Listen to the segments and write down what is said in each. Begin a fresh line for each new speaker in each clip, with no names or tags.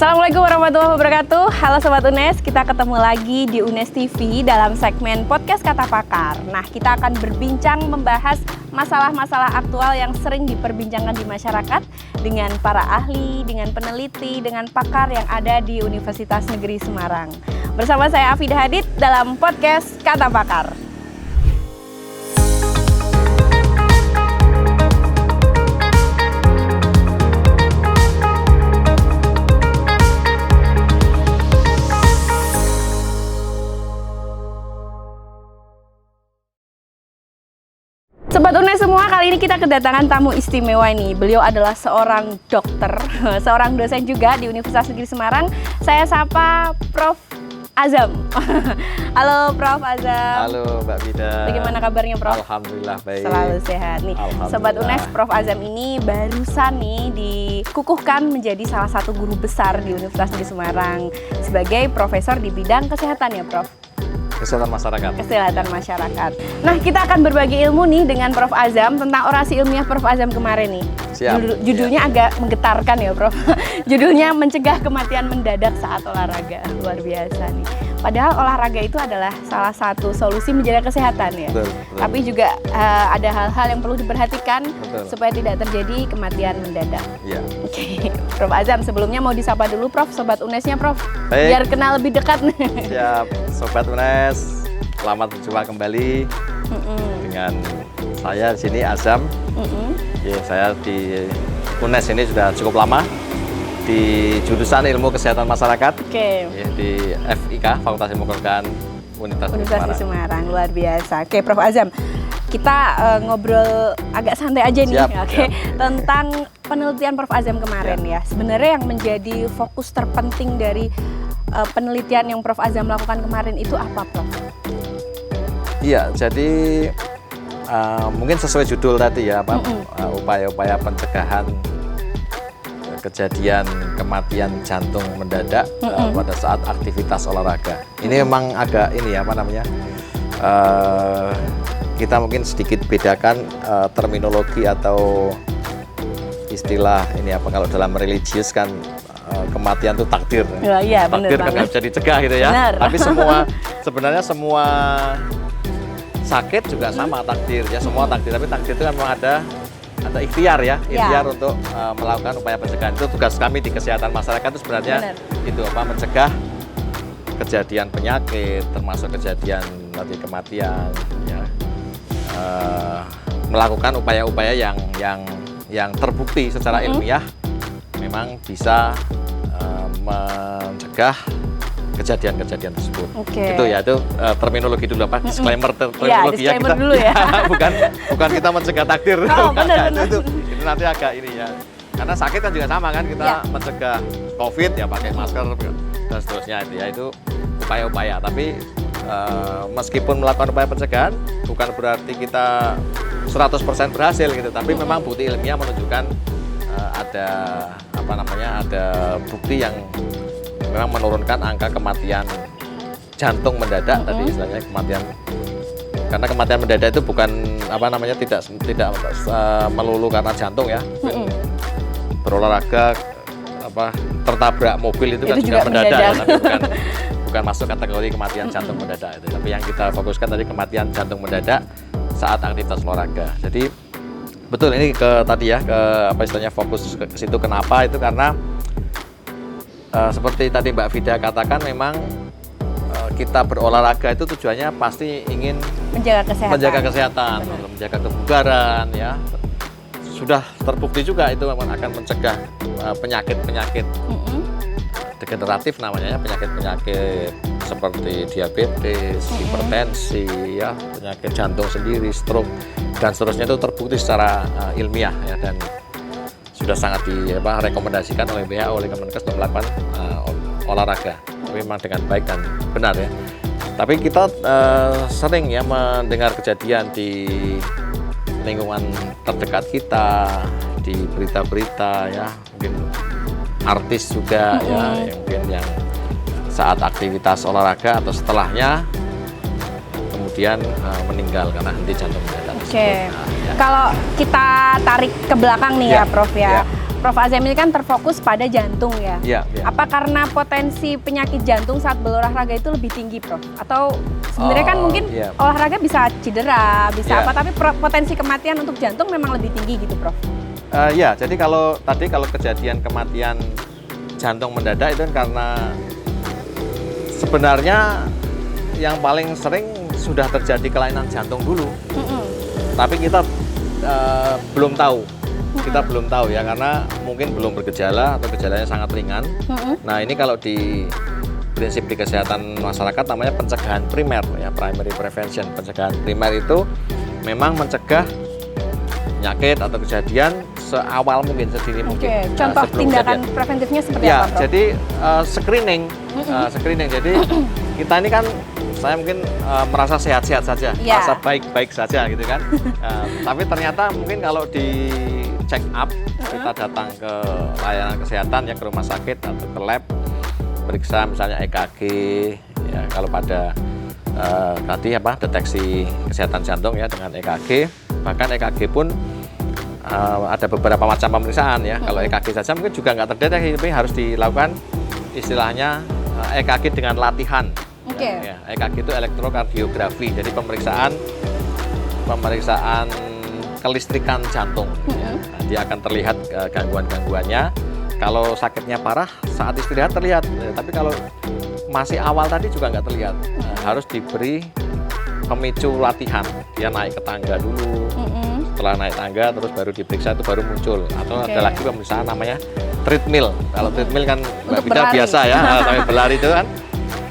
Assalamualaikum warahmatullahi wabarakatuh. Halo Sobat UNES, kita ketemu lagi di UNES TV dalam segmen Podcast Kata Pakar. Nah, kita akan berbincang membahas masalah-masalah aktual yang sering diperbincangkan di masyarakat dengan para ahli, dengan peneliti, dengan pakar yang ada di Universitas Negeri Semarang. Bersama saya Afidah Hadid dalam Podcast Kata Pakar. Sobat UNES semua, kali ini kita kedatangan tamu istimewa ini. Beliau adalah seorang dokter, seorang dosen juga di Universitas Negeri Semarang. Saya sapa Prof. Azam. Halo Prof. Azam.
Halo Mbak Vida.
Bagaimana kabarnya Prof?
Alhamdulillah baik.
Selalu sehat nih. Sobat UNES, Prof. Azam ini barusan nih dikukuhkan menjadi salah satu guru besar di Universitas Negeri Semarang sebagai profesor di bidang kesehatan ya Prof?
Kesehatan masyarakat.
Kesehatan masyarakat. Nah, kita akan berbagi ilmu nih dengan Prof. Azam tentang orasi ilmiah Prof. Azam kemarin nih.
Siap.
Judulnya agak menggetarkan ya Prof. Judulnya mencegah kematian mendadak saat olahraga. Luar biasa nih. Padahal olahraga itu adalah salah satu solusi menjaga kesehatan ya.
Betul.
Tapi juga ada hal-hal yang perlu diperhatikan supaya tidak terjadi kematian mendadak.
Iya.
Oke, Prof. Azam sebelumnya mau disapa dulu Prof. Sobat UNES-nya Prof.
Baik.
Biar kenal lebih dekat.
Siap, Sobat UNES. Selamat berjumpa kembali dengan saya di sini Azam. Ya, saya di UNES ini sudah cukup lama di jurusan Ilmu Kesehatan Masyarakat.
Oke.
Ya, di FIK Fakultas Ilmu Kedokteran Universitas
Semarang. Luar biasa. Oke, Prof. Azam, kita ngobrol agak santai aja nih.
Siap,
oke.
siap.
Tentang penelitian Prof. Azam kemarin ya. Sebenarnya yang menjadi fokus terpenting dari penelitian yang Prof. Azam lakukan kemarin itu apa, Prof?
Iya, jadi mungkin sesuai judul tadi ya, upaya-upaya pencegahan kejadian kematian jantung mendadak pada saat aktivitas olahraga. Ini memang agak ini ya, apa namanya? Kita mungkin sedikit bedakan terminologi atau istilah ini apa, kalau dalam religius kan kematian itu takdir.
Ya, iya,
takdir kan nggak bisa dicegah gitu ya.
Bener.
Tapi sebenarnya semua sakit juga sama takdir ya, semua takdir. Tapi takdir itu kan memang ada ikhtiar ya, ikhtiar untuk melakukan upaya pencegahan. Itu tugas kami di kesehatan masyarakat itu sebenarnya. Bener. Itu apa, mencegah kejadian penyakit, termasuk kejadian nanti kematian ya. Melakukan upaya-upaya yang terbukti secara ilmiah memang bisa mencegah kejadian-kejadian tersebut. Itu ya, itu terminologi dulu apa, disclaimer terminologi ya, kita
dulu ya.
bukan kita mencegah takdir.
Benar.
Itu nanti agak ini ya. Karena sakit kan juga sama kan, kita mencegah COVID ya pakai masker dan seterusnya itu ya, itu upaya-upaya. Tapi meskipun melakukan upaya pencegahan bukan berarti kita 100% berhasil gitu, tapi memang bukti ilmiah menunjukkan ada bukti yang memang menurunkan angka kematian jantung mendadak tadi istilahnya, karena kematian mendadak itu bukan tidak melulu karena jantung ya. Berolahraga tertabrak mobil itu kan juga mendadak ya, tapi bukan masuk kategori kematian jantung mendadak itu. Tapi yang kita fokuskan tadi kematian jantung mendadak saat aktivitas olahraga. Jadi betul ini fokus ke situ. Kenapa? Itu karena seperti tadi Mbak Vida katakan, memang kita berolahraga itu tujuannya pasti ingin menjaga kesehatan, menjaga kebugaran ya. Sudah terbukti juga itu memang akan mencegah penyakit-penyakit degeneratif namanya ya, penyakit-penyakit seperti diabetes, hipertensi ya, penyakit jantung sendiri, stroke dan seterusnya, itu terbukti secara ilmiah ya, dan sudah sangat direkomendasikan oleh WHO, oleh Kemenkes untuk melakukan olahraga, tapi memang dengan baik dan benar ya. Tapi kita sering ya mendengar kejadian di lingkungan terdekat kita, di berita-berita ya, mungkin artis juga ya, yang saat aktivitas olahraga atau setelahnya kemudian meninggal karena henti jantung mendadak.
Nah, ya. Kalau kita tarik ke belakang nih ya Prof ya. Prof Azam ini kan terfokus pada jantung ya.
Iya.
Apa karena potensi penyakit jantung saat berolahraga itu lebih tinggi, Prof? Atau sebenarnya kan mungkin olahraga bisa cedera, bisa apa, tapi potensi kematian untuk jantung memang lebih tinggi gitu, Prof?
Ya, jadi kalau kejadian kematian jantung mendadak itu kan karena sebenarnya yang paling sering sudah terjadi kelainan jantung dulu. Tapi kita belum tahu. Kita belum tahu ya, karena mungkin belum bergejala atau gejalanya sangat ringan. Nah, ini kalau di prinsip di kesehatan masyarakat namanya pencegahan primer ya, primary prevention. Pencegahan primer itu memang mencegah penyakit atau kejadian seawal mungkin, sedini mungkin.
Contoh tindakan preventifnya seperti
ya,
apa, Prof?
Jadi screening. Jadi kita ini kan, saya mungkin merasa sehat-sehat saja, merasa baik-baik saja gitu kan. Tapi ternyata mungkin kalau di check up, kita datang ke layanan kesehatan ya, ke rumah sakit atau ke lab, periksa misalnya EKG ya, kalau pada tadi deteksi kesehatan jantung ya dengan EKG. Bahkan EKG pun ada beberapa macam pemeriksaan ya. Kalau EKG saja mungkin juga nggak terdeteksi, tapi harus dilakukan istilahnya EKG dengan latihan. Ya, EKG itu elektrokardiografi, jadi pemeriksaan kelistrikan jantung. Nah, dia akan terlihat gangguan-gangguannya. Kalau sakitnya parah saat istirahat terlihat, tapi kalau masih awal tadi juga nggak terlihat. Harus diberi pemicu latihan. Dia naik ke tangga dulu, setelah naik tangga terus baru diperiksa, itu baru muncul. Atau ada lagi pemeriksaan namanya treadmill. Kalau treadmill kan Mbak Bida biasa ya, sampai berlari itu kan.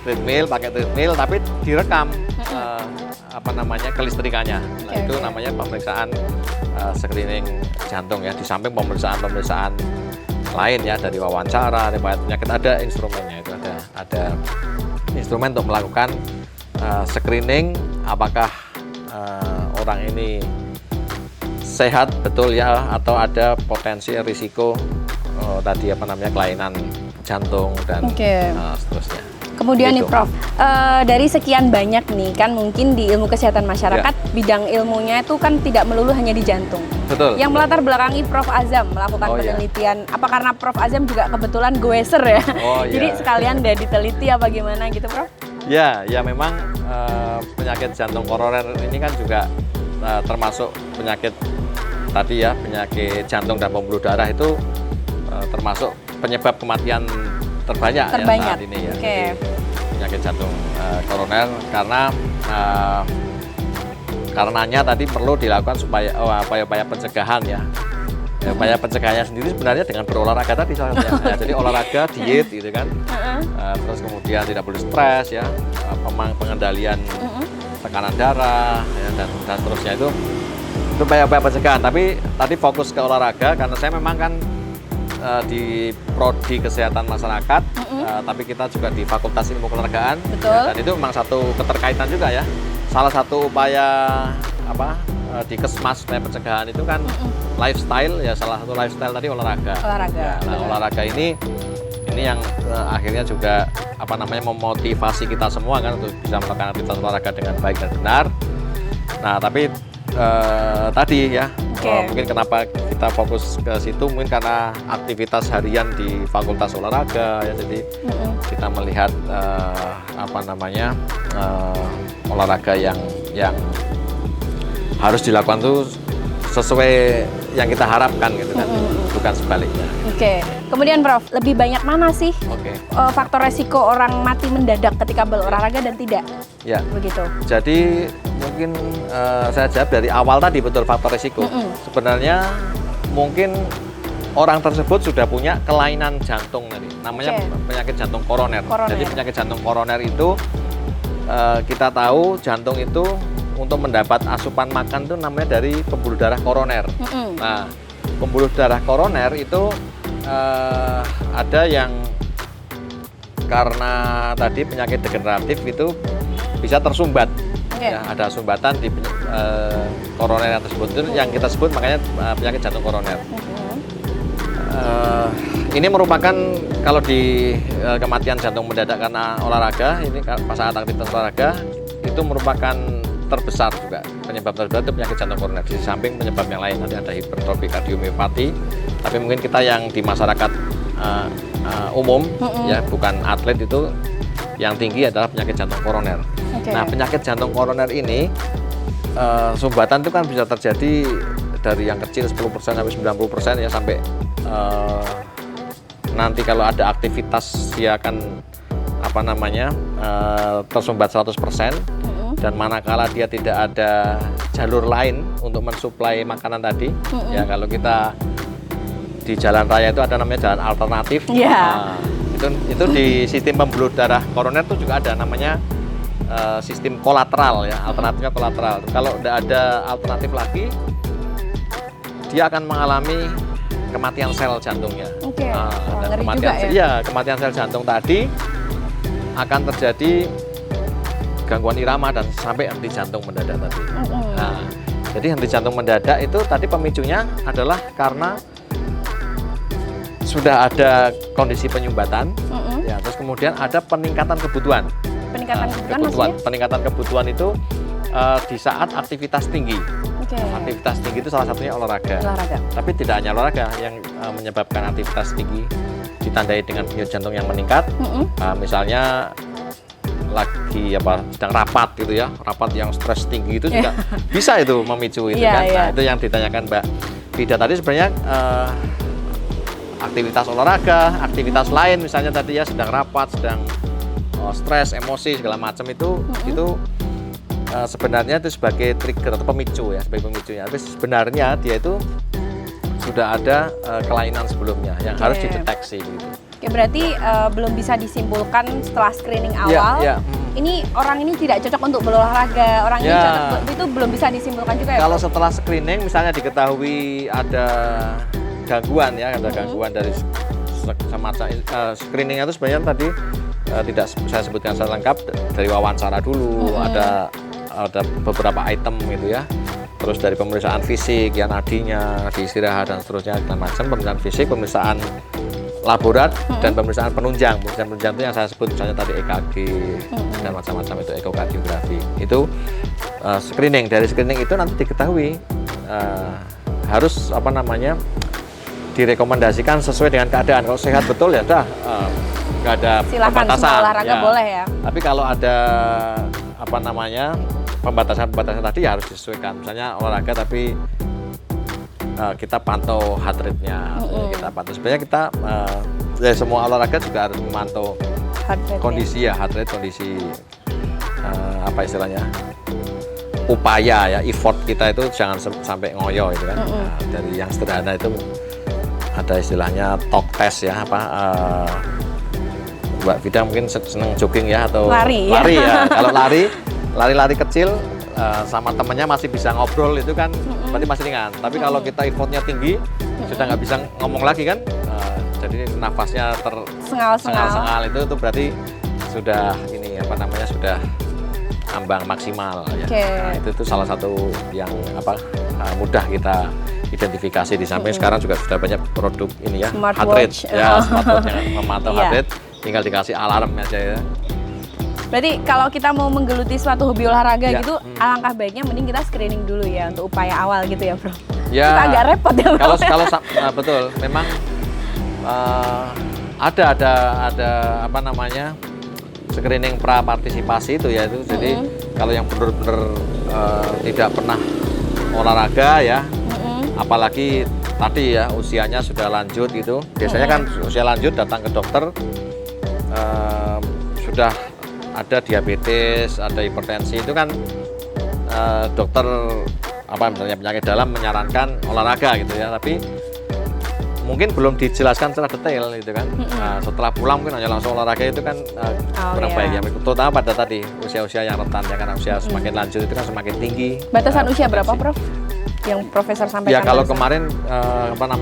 Pakai treadmill tapi direkam kelistrikannya. Nah, itu namanya pemeriksaan screening jantung ya. Di samping pemeriksaan lain ya, dari wawancara, riwayat penyakit, ada instrumennya, itu ada instrumen untuk melakukan screening apakah orang ini sehat betul ya, atau ada potensi risiko kelainan jantung dan seterusnya.
Kemudian nih Prof, dari sekian banyak nih kan mungkin di ilmu kesehatan masyarakat bidang ilmunya itu kan tidak melulu hanya di jantung.
Betul.
Yang melatar belakangi Prof Azam melakukan penelitian, apa karena Prof Azam juga kebetulan goeser ya? Jadi sekalian udah diteliti apa gimana gitu, Prof?
Ya memang penyakit jantung koroner ini kan juga termasuk penyakit tadi ya, penyakit jantung dan pembuluh darah itu termasuk penyebab kematian terbanyak ya saat ini ya. Penyakit jantung koroner, karenanya tadi perlu dilakukan supaya upaya pencegahan ya. Upaya pencegahannya sendiri sebenarnya dengan berolahraga tadi soalnya. Jadi olahraga, diet gitu kan. Terus kemudian tidak boleh stres ya, pengendalian tekanan darah ya, dan seterusnya, itu upaya pencegahan. Tapi tadi fokus ke olahraga karena saya memang kan di prodi kesehatan masyarakat, tapi kita juga di Fakultas Ilmu Keolahragaan. Ya, dan itu memang satu keterkaitan juga ya. Salah satu upaya di Kesmas supaya pencegahan itu kan lifestyle ya, salah satu lifestyle tadi olahraga. Ya, nah, olahraga ini yang akhirnya juga memotivasi kita semua kan untuk bisa melakukan aktivitas olahraga dengan baik dan benar. Nah, tapi tadi ya, mungkin kenapa kita fokus ke situ, mungkin karena aktivitas harian di Fakultas Olahraga ya, jadi kita melihat olahraga yang harus dilakukan tuh sesuai yang kita harapkan gitu kan, bukan sebaliknya.
Kemudian Prof, lebih banyak mana sih faktor resiko orang mati mendadak ketika berolahraga dan tidak?
Ya.
Begitu.
Jadi mungkin saya jawab dari awal tadi, betul faktor resiko. Sebenarnya mungkin orang tersebut sudah punya kelainan jantung tadi, namanya penyakit jantung koroner. Jadi penyakit jantung koroner itu kita tahu jantung itu untuk mendapat asupan makan itu namanya dari pembuluh darah koroner. Nah, pembuluh darah koroner itu ada yang karena tadi penyakit degeneratif itu bisa tersumbat. Ya, ada sumbatan di koroner yang tersebut, itu yang kita sebut makanya penyakit jantung koroner. Ini merupakan kalau di kematian jantung mendadak karena olahraga, ini pas saat aktivitas olahraga, itu merupakan terbesar juga. Penyebab terbesar itu penyakit jantung koroner. Di samping penyebab yang lain nanti ada hipertrofi kardiomiopati. Tapi mungkin kita yang di masyarakat umum ya, bukan atlet, itu yang tinggi adalah penyakit jantung koroner. Nah, penyakit jantung koroner ini sumbatan itu kan bisa terjadi dari yang kecil 10% sampai 90% ya, sampai nanti kalau ada aktivitas dia akan tersumbat 100%. Dan manakala dia tidak ada jalur lain untuk mensuplai makanan tadi, ya kalau kita di jalan raya itu ada namanya jalan alternatif. Itu di sistem pembuluh darah koroner itu juga ada namanya sistem kolateral ya, alternatifnya kolateral. Kalau tidak ada alternatif lagi, dia akan mengalami kematian sel jantungnya. Dan kematian sel jantung tadi akan terjadi gangguan irama dan sampai henti jantung mendadak tadi. Nah, jadi henti jantung mendadak itu tadi pemicunya adalah karena sudah ada kondisi penyumbatan, ya, terus kemudian ada peningkatan kebutuhan. Peningkatan kebutuhan itu di saat aktivitas tinggi. Aktivitas tinggi itu salah satunya olahraga. Tapi tidak hanya olahraga yang menyebabkan aktivitas tinggi ditandai dengan denyut jantung yang meningkat. Misalnya lagi sedang rapat gitu ya, rapat yang stres tinggi itu juga bisa itu memicu itu kan. Nah, itu yang ditanyakan Mbak Vida tadi sebenarnya aktivitas olahraga, aktivitas lain misalnya tadi ya, sedang rapat, sedang stres, emosi segala macam itu sebenarnya itu sebagai trigger atau pemicu ya, sebagai pemicunya. Tapi sebenarnya dia itu sudah ada kelainan sebelumnya yang harus dideteksi gitu.
Berarti belum bisa disimpulkan setelah screening awal. Ini orang ini tidak cocok untuk berolahraga, orang ini cocok, itu belum bisa disimpulkan juga ya?
Kalau setelah screening misalnya diketahui ada gangguan ya, ada gangguan dari semacam screeningnya itu sebenarnya tadi tidak saya sebutkan secara lengkap, dari wawancara dulu, ada beberapa item gitu ya. Terus dari pemeriksaan fisik, ya nadinya, nadi istirahat dan seterusnya, dan macam pemeriksaan fisik, pemeriksaan laborat dan pemeriksaan penunjang. Pemeriksaan penunjang itu yang saya sebut misalnya tadi EKG dan macam-macam itu, ekokardiografi. Itu screening. Dari screening itu nanti diketahui harus direkomendasikan sesuai dengan keadaan. Kalau sehat betul ya udah nggak ada pembatasan.
Semua olahraga boleh ya.
Tapi kalau ada pembatasan tadi ya harus disesuaikan. Misalnya olahraga tapi kita pantau heart rate-nya, kita pantau. Sebenarnya kita semua olahraga juga harus memantau kondisi ya, heart rate, kondisi istilahnya, upaya ya, effort kita itu jangan sampai ngoyo gitu kan. Nah, dari yang sederhana itu ada istilahnya talk test ya, Mbak Vida mungkin seneng jogging ya atau lari ya. Kalau lari kecil sama temennya masih bisa ngobrol itu kan berarti masih ringan. Tapi kalau kita effortnya tinggi, sudah nggak bisa ngomong lagi kan, jadi nafasnya tersengal-sengal itu berarti sudah sudah ambang maksimal ya. Nah, itu salah satu yang mudah kita identifikasi. Di samping sekarang juga sudah banyak produk ini ya, heart rate ya, smartwatch yang memantau heart rate, tinggal dikasih alarm aja ya.
Berarti kalau kita mau menggeluti suatu hobi olahraga gitu, alangkah baiknya mending kita screening dulu ya untuk upaya awal gitu ya, Bro.
Ya,
itu agak repot ya, Bro.
Kalau betul, memang ada screening pra partisipasi itu ya itu. Jadi kalau yang benar-benar tidak pernah olahraga ya, apalagi tadi ya usianya sudah lanjut gitu. Biasanya kan usia lanjut datang ke dokter sudah ada diabetes, ada hipertensi, itu kan dokter misalnya penyakit dalam menyarankan olahraga gitu ya, tapi mungkin belum dijelaskan secara detail gitu kan. Setelah pulang mungkin hanya langsung olahraga itu kan kurang baik ya, terutama pada tadi usia-usia yang rentan ya, karena usia semakin lanjut itu kan semakin tinggi.
Batasan usia berapa, Prof? Yang Profesor sampaikan?
Ya kalau kemarin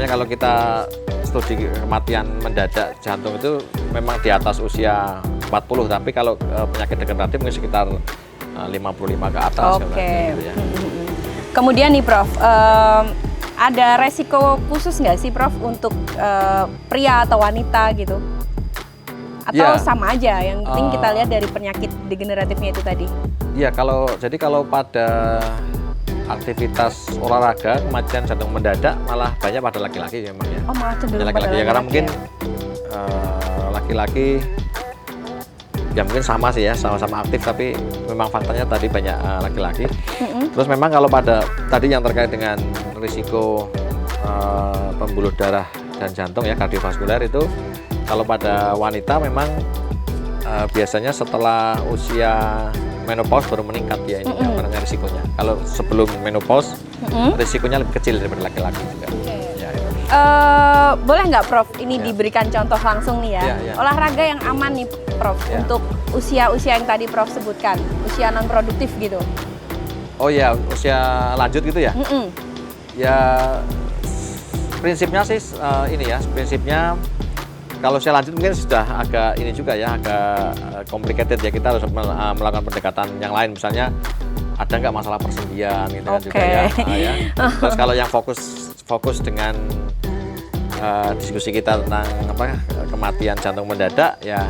kalau kita studi kematian mendadak jantung itu memang di atas usia 40, tapi kalau penyakit degeneratif mungkin sekitar 55 ke atas. Gitu ya.
Kemudian nih Prof, ada resiko khusus nggak sih Prof untuk pria atau wanita gitu? Atau sama aja, yang penting kita lihat dari penyakit degeneratifnya itu tadi?
Iya, kalau pada aktivitas olahraga kematian jantung mendadak malah banyak pada laki-laki memang ya.
Oh, malah cenderung
laki-laki ya, karena mungkin laki-laki ya mungkin sama sih ya, sama-sama aktif, tapi memang faktanya tadi banyak laki-laki. Terus memang kalau pada tadi yang terkait dengan risiko pembuluh darah dan jantung ya, kardiovaskuler itu kalau pada wanita memang biasanya setelah usia menopause baru meningkat ya ini namanya risikonya. Kalau sebelum menopause risikonya lebih kecil daripada laki-laki juga. Ya, itu.
Boleh nggak Prof ini diberikan contoh langsung nih ya, olahraga yang aman nih Prof untuk usia-usia yang tadi Prof sebutkan, usia non produktif gitu.
Oh ya, usia lanjut gitu ya? Ya prinsipnya sih prinsipnya kalau usia lanjut mungkin sudah agak ini juga ya, agak complicated ya, kita harus melakukan pendekatan yang lain, misalnya ada nggak masalah persendian gitu kan juga ya. Terus kalau yang fokus dengan diskusi kita tentang kematian jantung mendadak ya,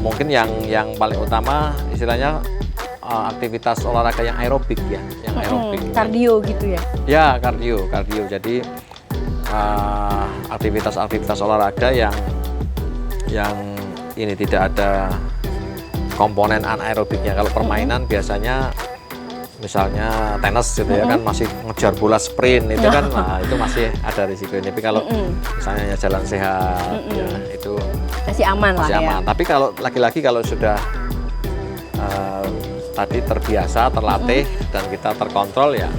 mungkin yang paling utama istilahnya aktivitas olahraga yang aerobik ya, yang aerobik.
Kardio gitu ya? Ya,
kardio. Jadi aktivitas olahraga yang ini tidak ada komponen anaerobiknya. Kalau permainan biasanya misalnya tenis gitu ya kan masih ngejar bola sprint itu kan, nah itu masih ada risiko ini. Tapi kalau misalnya jalan sehat ya, itu
masih aman lah ya.
Tapi kalau laki-laki kalau sudah tadi terbiasa, terlatih dan kita terkontrol ya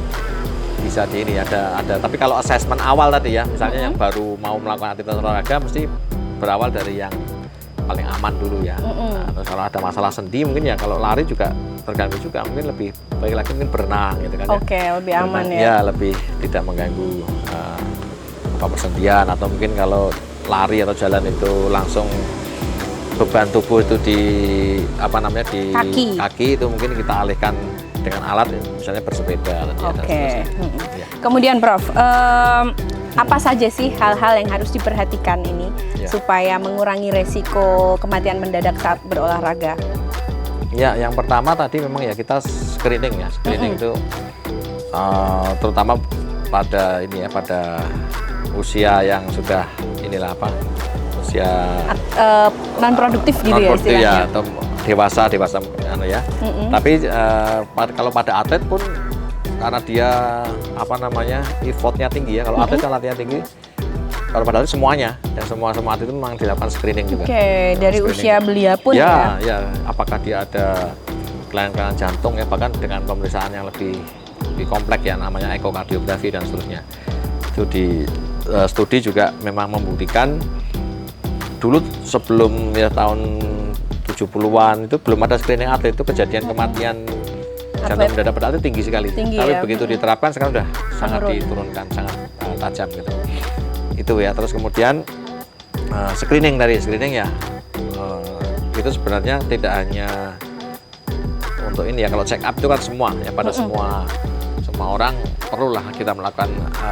bisa di ini ada. Tapi kalau assessment awal tadi ya, misalnya yang baru mau melakukan aktivitas olahraga mesti berawal dari yang paling aman dulu ya. Nah, terus kalau ada masalah sendi mungkin ya, kalau lari juga terganggu juga, mungkin lebih baik lagi mungkin berenang gitu kan.
Oke, lebih aman ya.
Ya lebih tidak mengganggu persendian, atau mungkin kalau lari atau jalan itu langsung beban tubuh itu di kaki itu mungkin kita alihkan dengan alat misalnya bersepeda.
Oke. Kemudian Prof, apa saja sih hal-hal yang harus diperhatikan ini supaya mengurangi resiko kematian mendadak saat berolahraga?
Ya, yang pertama tadi memang ya kita screening ya. Screening itu terutama pada usia yang sudah usia
non produktif gitu ya istilahnya.
Ya, atau dewasa ya. Tapi kalau pada atlet pun karena dia effortnya tinggi ya. Kalau atlet kan latihan tinggi. Kalau pada atlet semuanya, dan semua atlet itu memang dilakukan screening juga.
Dari screening. Usia belia pun ya.
Ya, apakah dia ada kelainan jantung ya, bahkan dengan pemeriksaan yang lebih kompleks ya, namanya ekokardiografi dan seterusnya. Itu di studi juga memang membuktikan dulu sebelum ya tahun 70-an itu belum ada screening atlet, itu kejadian kematian jantung mendadak pada atlet tinggi sekali. Tapi begitu diterapkan sekarang udah sangat diturunkan, sangat tajam gitu. Itu ya. Terus kemudian screening ya itu sebenarnya tidak hanya untuk ini ya, kalau check up itu kan semua ya, pada semua orang perlulah kita melakukan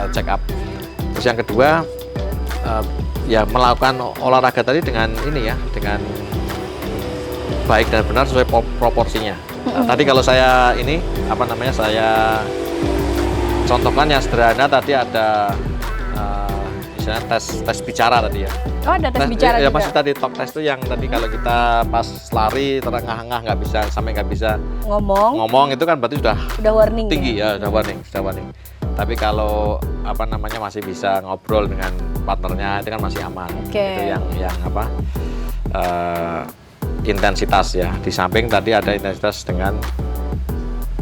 check up. Terus yang kedua ya melakukan olahraga tadi dengan ini ya, dengan baik dan benar sesuai proporsinya. Tadi kalau saya saya contohkan yang sederhana tadi ada misalnya tes bicara tadi ya.
Oh, ada tes bicara
ya,
juga?
masih tadi talk test itu yang tadi kalau kita pas lari terengah-engah nggak bisa ngomong itu kan berarti sudah
warning
tinggi ya, sudah warning. Tapi kalau masih bisa ngobrol dengan partnernya itu kan masih aman. Itu yang intensitas ya. Di samping tadi ada intensitas dengan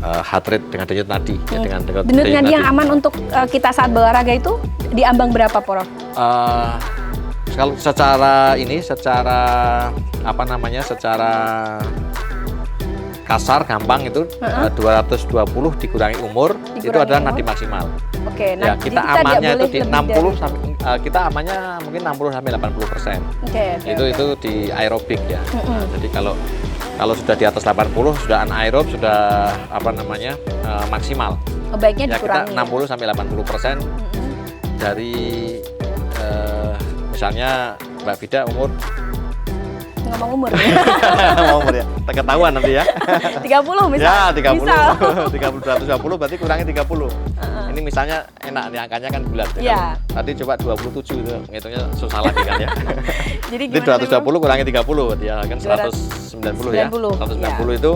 heart rate, dengan denyut nadi ya, dengan
denyut nadi yang aman untuk kita saat berolahraga itu di ambang berapa, Prof?
Kalau secara kasar gampang itu 220 dikurangi umur itu adalah nadi maksimal.
Oke,
ya, kita amannya itu di 60 sampai kita amannya mungkin 60 sampai 80%. Itu di aerobik ya. Jadi kalau sudah di atas 80 sudah anaerob, sudah maksimal.
Baiknya
ya,
dikurangi.
Kita 60 sampai 80% dari misalnya Mbak Vida umur
ngomong umur.
Ngomong umur ya, ketahuan nanti ya.
30 misal.
Ya, 30.
Misal.
30, 120 berarti kurangi 30. Ini misalnya enak nih, angkanya kan bulat.
Ya.
Kan? Tadi coba 27 itu, ngitungnya susah lagi kan ya.
Jadi
Jadi
gimana
220 kurangi 30, ya kan 190 ya. 190
ya.
itu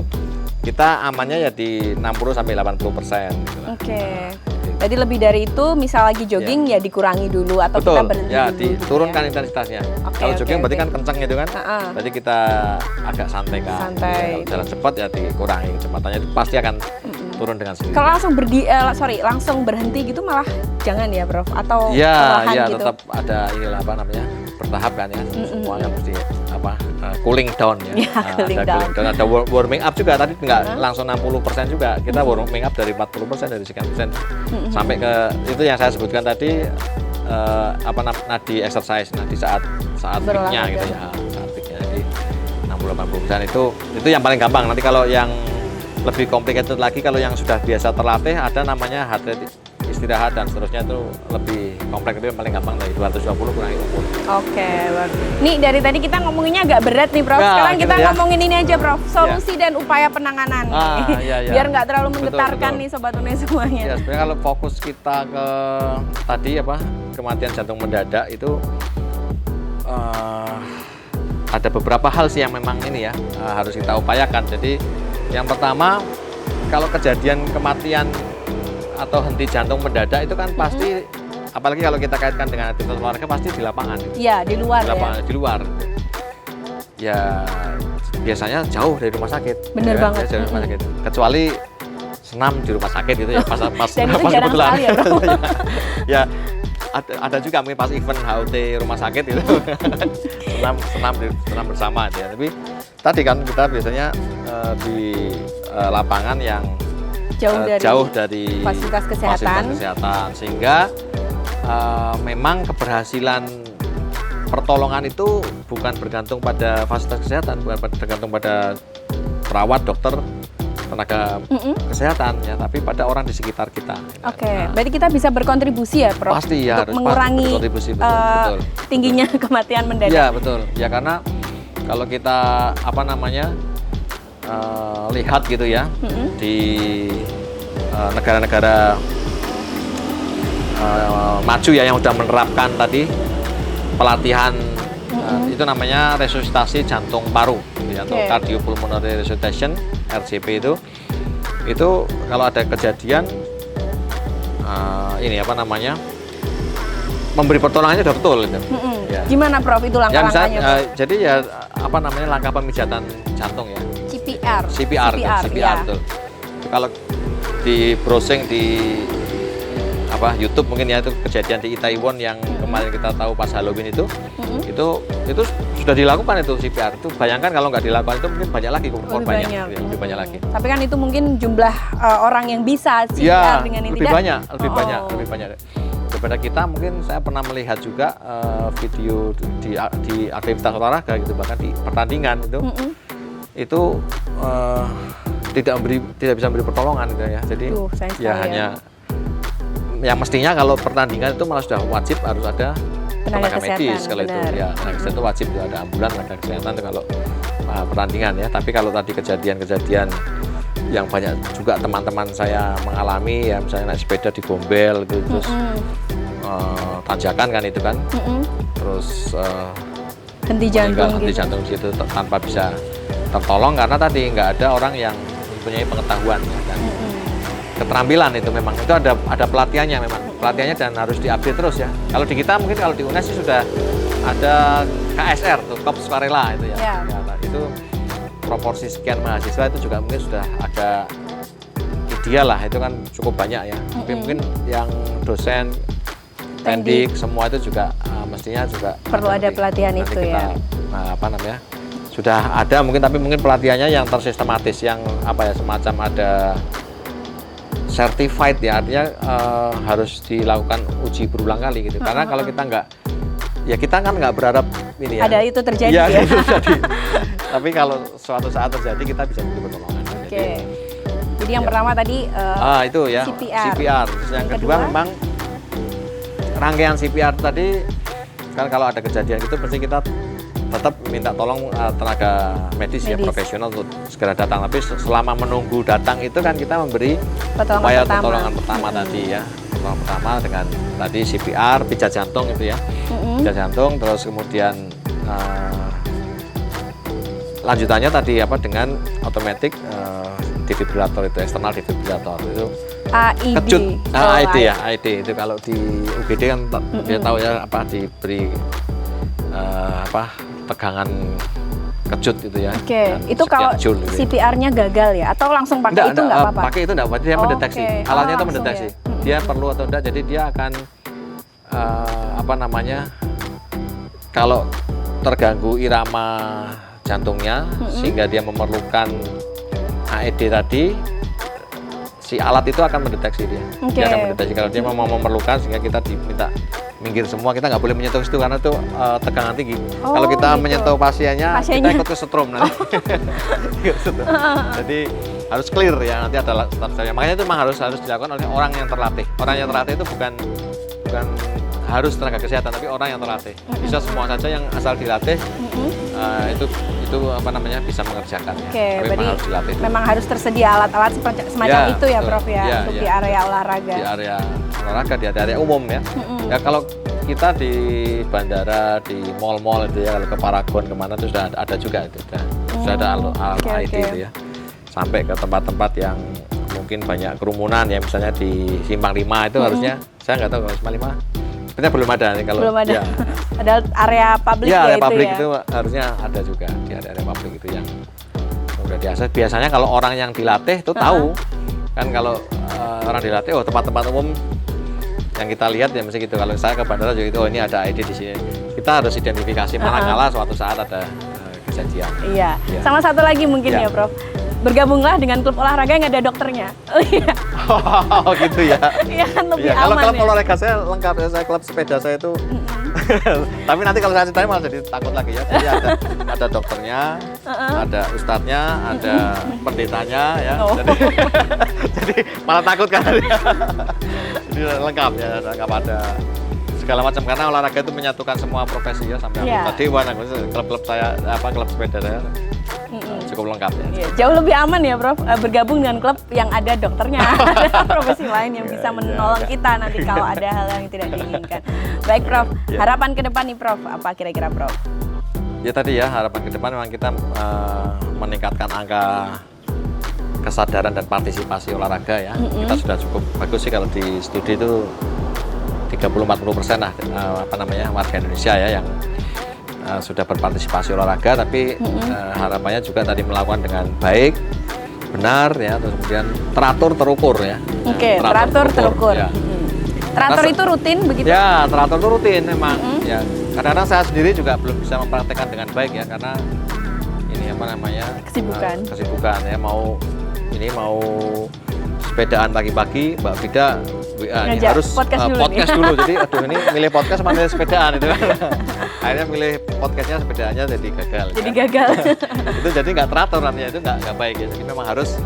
kita amannya ya di 60 sampai 80% gitu lah.
Oke. Jadi lebih dari itu, misal lagi jogging ya dikurangi dulu atau
Betul.
kita berhenti
Ya,
dulu.
diturunkan
gitu
intensitasnya.
Oke,
Kalau
oke,
jogging berarti
oke.
kan kenceng gitu kan. Berarti kita agak santai kan.
Santai.
Ya, kalau jalan cepat ya dikurangi kecepatannya, itu pasti akan turun dengan sendiri.
Kalau langsung langsung berhenti gitu malah jangan ya, Prof? Atau
Ya,
perlahan
ya
gitu?
tetap ada inilah apa namanya, bertahap kan ya. Semuanya mesti cooling down ya.
Ya, cooling
ada
down.
cooling down, ada warming up juga, tadi nggak langsung 60% juga. Kita warming up dari 40%, dari sekian persen sampai ke itu yang saya sebutkan tadi, nadi exercise, nadi saat peaknya gitu ya, saat peaknya di 60-80% itu yang paling gampang. Nanti kalau yang lebih complicated lagi, kalau yang sudah biasa terlatih, ada namanya heart rate istirahat dan seterusnya, itu lebih kompleks. Itu yang paling gampang dari 220 kurangi umur.
Oke, nih dari tadi kita ngomonginnya agak berat nih, Prof.
Ya,
Sekarang
gitu
kita
ya.
ngomongin ini aja, Prof. Solusi dan upaya penanganan.
Iya.
Biar nggak terlalu menggetarkan
Betul.
nih Sobat Unes semuanya.
Ya, sebenarnya kalau fokus kita ke tadi kematian jantung mendadak itu ada beberapa hal sih yang memang ini ya harus kita upayakan. Jadi yang pertama, kalau kejadian kematian atau henti jantung mendadak itu kan pasti, apalagi kalau kita kaitkan dengan aktivitas olahraga, pasti di lapangan.
Iya, di luar
Di lapangan,
ya.
di luar. Ya biasanya jauh dari rumah sakit.
Bener
ya,
banget.
Dari rumah sakit. Kecuali senam di rumah sakit itu ya pas
Dan itu jarang
kebetulan.
sekali ya, Bro.
Ya ada juga mungkin pas event HUT rumah sakit itu senam bersama ya. Tapi tadi kan kita biasanya di lapangan yang jauh dari
fasilitas
kesehatan, sehingga memang keberhasilan pertolongan itu bukan bergantung pada fasilitas kesehatan, bukan bergantung pada perawat, dokter, tenaga kesehatan ya, tapi pada orang di sekitar kita.
Oke, berarti kita bisa berkontribusi ya, Prof?
Pasti ya,
untuk mengurangi
berkontribusi, betul.
tingginya kematian mendadak.
Iya, betul. Ya karena kalau kita lihat gitu ya, di negara-negara maju ya yang sudah menerapkan tadi pelatihan itu namanya resusitasi jantung paru gitu ya, atau cardiopulmonary resuscitation RCP itu kalau ada kejadian memberi pertolongannya sudah betul itu. Ya.
Gimana, Prof, itu langkah-langkahnya?
Jadi ya langkah pemijatan jantung ya. CPR
ya.
betul. Kalau di browsing di YouTube mungkin ya, itu kejadian di Itaewon yang kemarin kita tahu pas Halloween itu sudah dilakukan itu CPR. Itu bayangkan kalau nggak dilakukan itu mungkin banyak lagi korbannya, lebih banyak lagi.
Tapi kan itu mungkin jumlah orang yang bisa CPR dengan ini
lebih
tidak
lebih banyak daripada kita. Mungkin saya pernah melihat juga video di aktivitas olahraga gitu, bahkan di pertandingan itu tidak bisa memberi pertolongan gitu ya. Jadi hanya yang mestinya kalau pertandingan itu malah sudah wajib harus ada tenaga medis kalau itu ya, tenaga kesehatan itu wajib ada ambulan, tenaga kesehatan itu kalau pertandingan ya. Tapi kalau tadi kejadian yang banyak juga teman-teman saya mengalami ya, misalnya naik sepeda di Gombel gitu, terus tanjakan kan itu kan, terus
henti jantung
di situ tanpa bisa tertolong karena tadi nggak ada orang yang mempunyai pengetahuan ya, dan keterampilan itu memang itu ada pelatihannya, memang pelatihannya dan harus diupdate terus ya. Kalau di kita mungkin kalau di UNES sih sudah ada KSR tuh, Korps Sukarela itu ya. Nah, itu proporsi sekian mahasiswa itu juga mungkin sudah agak ideal lah, itu kan cukup banyak ya. Tapi mungkin yang dosen, pendik semua itu juga mestinya juga
perlu ada pelatihan itu
kita, ya. Sudah ada mungkin, tapi mungkin pelatihannya yang tersistematis, yang semacam ada certified ya, artinya harus dilakukan uji berulang kali gitu. Karena kalau kita kita kan nggak berharap ini ya.
Ada itu terjadi
ya.
Ya.
Itu terjadi. Tapi kalau suatu saat terjadi kita bisa memberi pertolongan.
Jadi yang pertama tadi
itu ya CPR. Terus yang kedua memang rangkaian CPR tadi kan, kalau ada kejadian itu pasti kita tetap minta tolong tenaga medis ya profesional untuk segera datang. Tapi selama menunggu datang itu kan kita memberi pertolongan pertama tadi ya. Pertolongan pertama dengan tadi CPR, pijat jantung itu ya. Pijat jantung, terus kemudian lanjutannya tadi apa dengan automatic defibrillator itu, eksternal defibrillator itu.
AID.
Kejut. AID ya, AID itu kalau di UGD kan dia tahu ya apa diberi tegangan kejut itu ya.
Oke, itu kalau CPR-nya gagal ya atau langsung pakai itu nggak apa-apa?
Pakai itu nggak apa-apa, dia mendeteksi. Alatnya itu mendeteksi. Ya? Dia perlu atau enggak, jadi dia akan kalau terganggu irama jantungnya sehingga dia memerlukan AED tadi, si alat itu akan mendeteksi dia. Dia akan mendeteksi kalau dia mau memerlukan, sehingga kita diminta minggir semua, kita nggak boleh menyentuh itu karena itu tegangan tinggi. Kalau kita menyentuh pasiennya, kita ikut kesetrum nanti. Jadi harus clear ya, nanti ada statusnya. Makanya itu memang harus dilakukan oleh orang yang terlatih. Orang yang terlatih itu bukan harus tenaga kesehatan, tapi orang yang terlatih. Bisa semua saja yang asal dilatih itu bisa mengerjakan.
Tapi memang harus dilatih. Memang harus tersedia alat-alat semacam itu ya, Prof ya, untuk di area olahraga. Di area olahraga, di area umum ya. Ya kalau kita di bandara, di mall-mall itu ya, kalau ke Paragon kemana itu sudah ada juga itu, sudah ada alat AED itu ya. Sampai ke tempat-tempat yang mungkin banyak kerumunan ya, misalnya di Simpang 5 itu harusnya, saya nggak tahu kalau Simpang 5 sebenarnya belum ada nih kalau belum ada.
Ya.
Ada area publik ya,
area
itu
publik
ya.
Itu harusnya ada juga di area publik itu yang udah diakses. Biasanya kalau orang yang dilatih itu tahu kan, kalau orang dilatih tempat-tempat umum yang kita lihat ya mesti gitu. Kalau saya ke bandara juga itu ini ada AED di sini. Kita harus identifikasi manakala suatu saat ada kejadian.
Iya. Sama satu lagi mungkin ya Prof. Bergabunglah dengan klub olahraga yang ada dokternya.
Oh gitu ya.
Iya kan lebih
aman.
Kalau
klub olahraga saya lengkap ya, saya klub sepeda saya itu. Tapi nanti kalau saya ceritain malah jadi takut lagi ya. Jadi ada dokternya, ada ustadznya, ada pendetanya ya. Jadi malah takut kan. Jadi lengkap ya, lengkap ada segala macam, karena olahraga itu menyatukan semua profesi ya, sampai anggota dewan, klub saya klub sepeda saya. Cukup lengkap ya.
Jauh lebih aman ya Prof, bergabung dengan klub yang ada dokternya, ada profesi lain yang bisa menolong kita nanti kalau ada hal yang tidak diinginkan. Baik Prof, harapan ke depan nih Prof, apa kira-kira Prof?
Ya tadi ya, harapan ke depan memang kita meningkatkan angka kesadaran dan partisipasi olahraga ya. Kita sudah cukup bagus sih kalau di studi itu 30-40% lah warga Indonesia ya yang sudah berpartisipasi olahraga, tapi harapannya juga tadi melakukan dengan baik, benar ya, terus kemudian teratur terukur ya.
Teratur terukur.
Ya.
Teratur itu rutin begitu?
Ya, teratur itu rutin memang. Ya, kadang-kadang saya sendiri juga belum bisa mempraktekkan dengan baik ya, karena ini kesibukan ya, mau sepedaan pagi-pagi, Mbak Vida ini harus podcast dulu. Jadi ini milih podcast sama milih sepedaan itu kan. Akhirnya milih podcastnya, sepedaannya jadi gagal. Itu jadi nggak teratur namanya, itu nggak baik ya. Jadi memang harus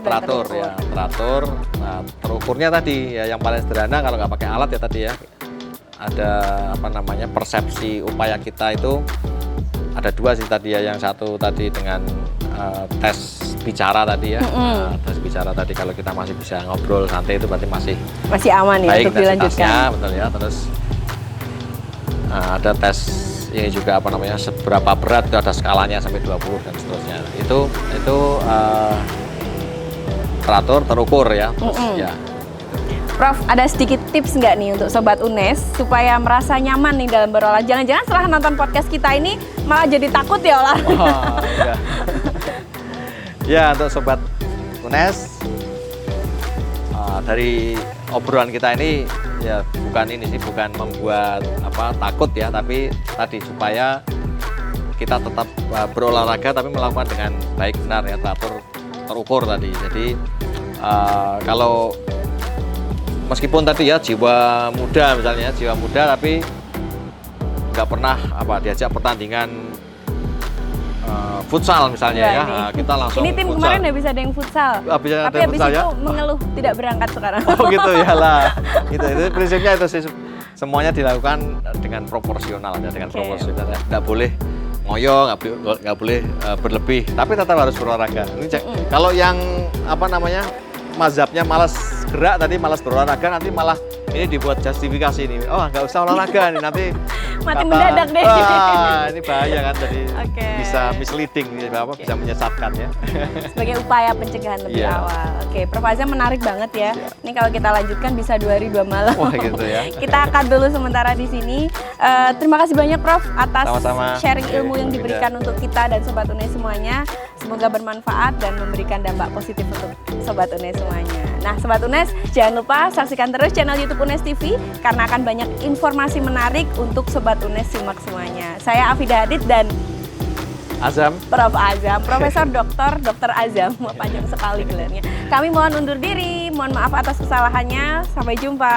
teratur ya, teratur. Nah, terukurnya tadi ya, yang paling sederhana kalau nggak pakai alat ya tadi ya, ada persepsi upaya kita itu ada dua sih tadi ya. Yang satu tadi dengan tes bicara tadi ya. Tes bicara tadi, kalau kita masih bisa ngobrol santai itu berarti masih
aman ya untuk dilanjutkan.
Betul ya. Terus ada tes ini juga seberapa berat, itu ada skalanya sampai 20 dan seterusnya. Itu teratur terukur ya. Terus ya.
Prof, ada sedikit tips nggak nih untuk Sobat UNES supaya merasa nyaman nih dalam berolahraga? Jangan-jangan setelah nonton podcast kita ini malah jadi takut ya olahraga.
Ya, untuk Sobat UNES, dari obrolan kita ini ya bukan membuat takut ya, tapi tadi supaya kita tetap berolahraga tapi melakukan dengan baik, benar ya, teratur terukur tadi. Jadi kalau meskipun tadi ya jiwa muda tapi nggak pernah diajak pertandingan futsal misalnya ya. Kita langsung
ini tim futsal. Kemarin nggak bisa ada yang futsal, tapi habis itu mengeluh tidak berangkat sekarang.
Oh gitu ya lah. Itu prinsipnya itu sih. semuanya dilakukan dengan proporsional ya, dengan proporsional. Nggak boleh ngoyo, nggak boleh berlebih, tapi tetap harus berolahraga. Ini kalau yang apa namanya mazhabnya malas gerak tadi, malas berolahraga, nanti malah ini dibuat justifikasi ini. Oh, nggak usah olahraga nih, nanti
mati mendadak deh.
Ini bahaya kan, jadi bisa misleading, bisa menyesatkan ya.
Sebagai upaya pencegahan lebih awal. Oke, Prof Azam menarik banget ya. Ini kalau kita lanjutkan bisa 2 hari 2 malam.
Wah, gitu ya.
Kita akan dulu sementara di sini. Terima kasih banyak Prof atas sharing ilmu yang diberikan untuk kita dan Sobat UNES semuanya. Semoga bermanfaat dan memberikan dampak positif untuk Sobat UNES semuanya. Nah, Sobat UNES, jangan lupa saksikan terus channel YouTube UNES TV karena akan banyak informasi menarik untuk Sobat UNES simak semuanya. Saya Afidah Hadid dan
Azam.
Prof Azam, Profesor Dr. Azam, panjang sekali gelarnya. Kami mohon undur diri, mohon maaf atas kesalahannya. Sampai jumpa.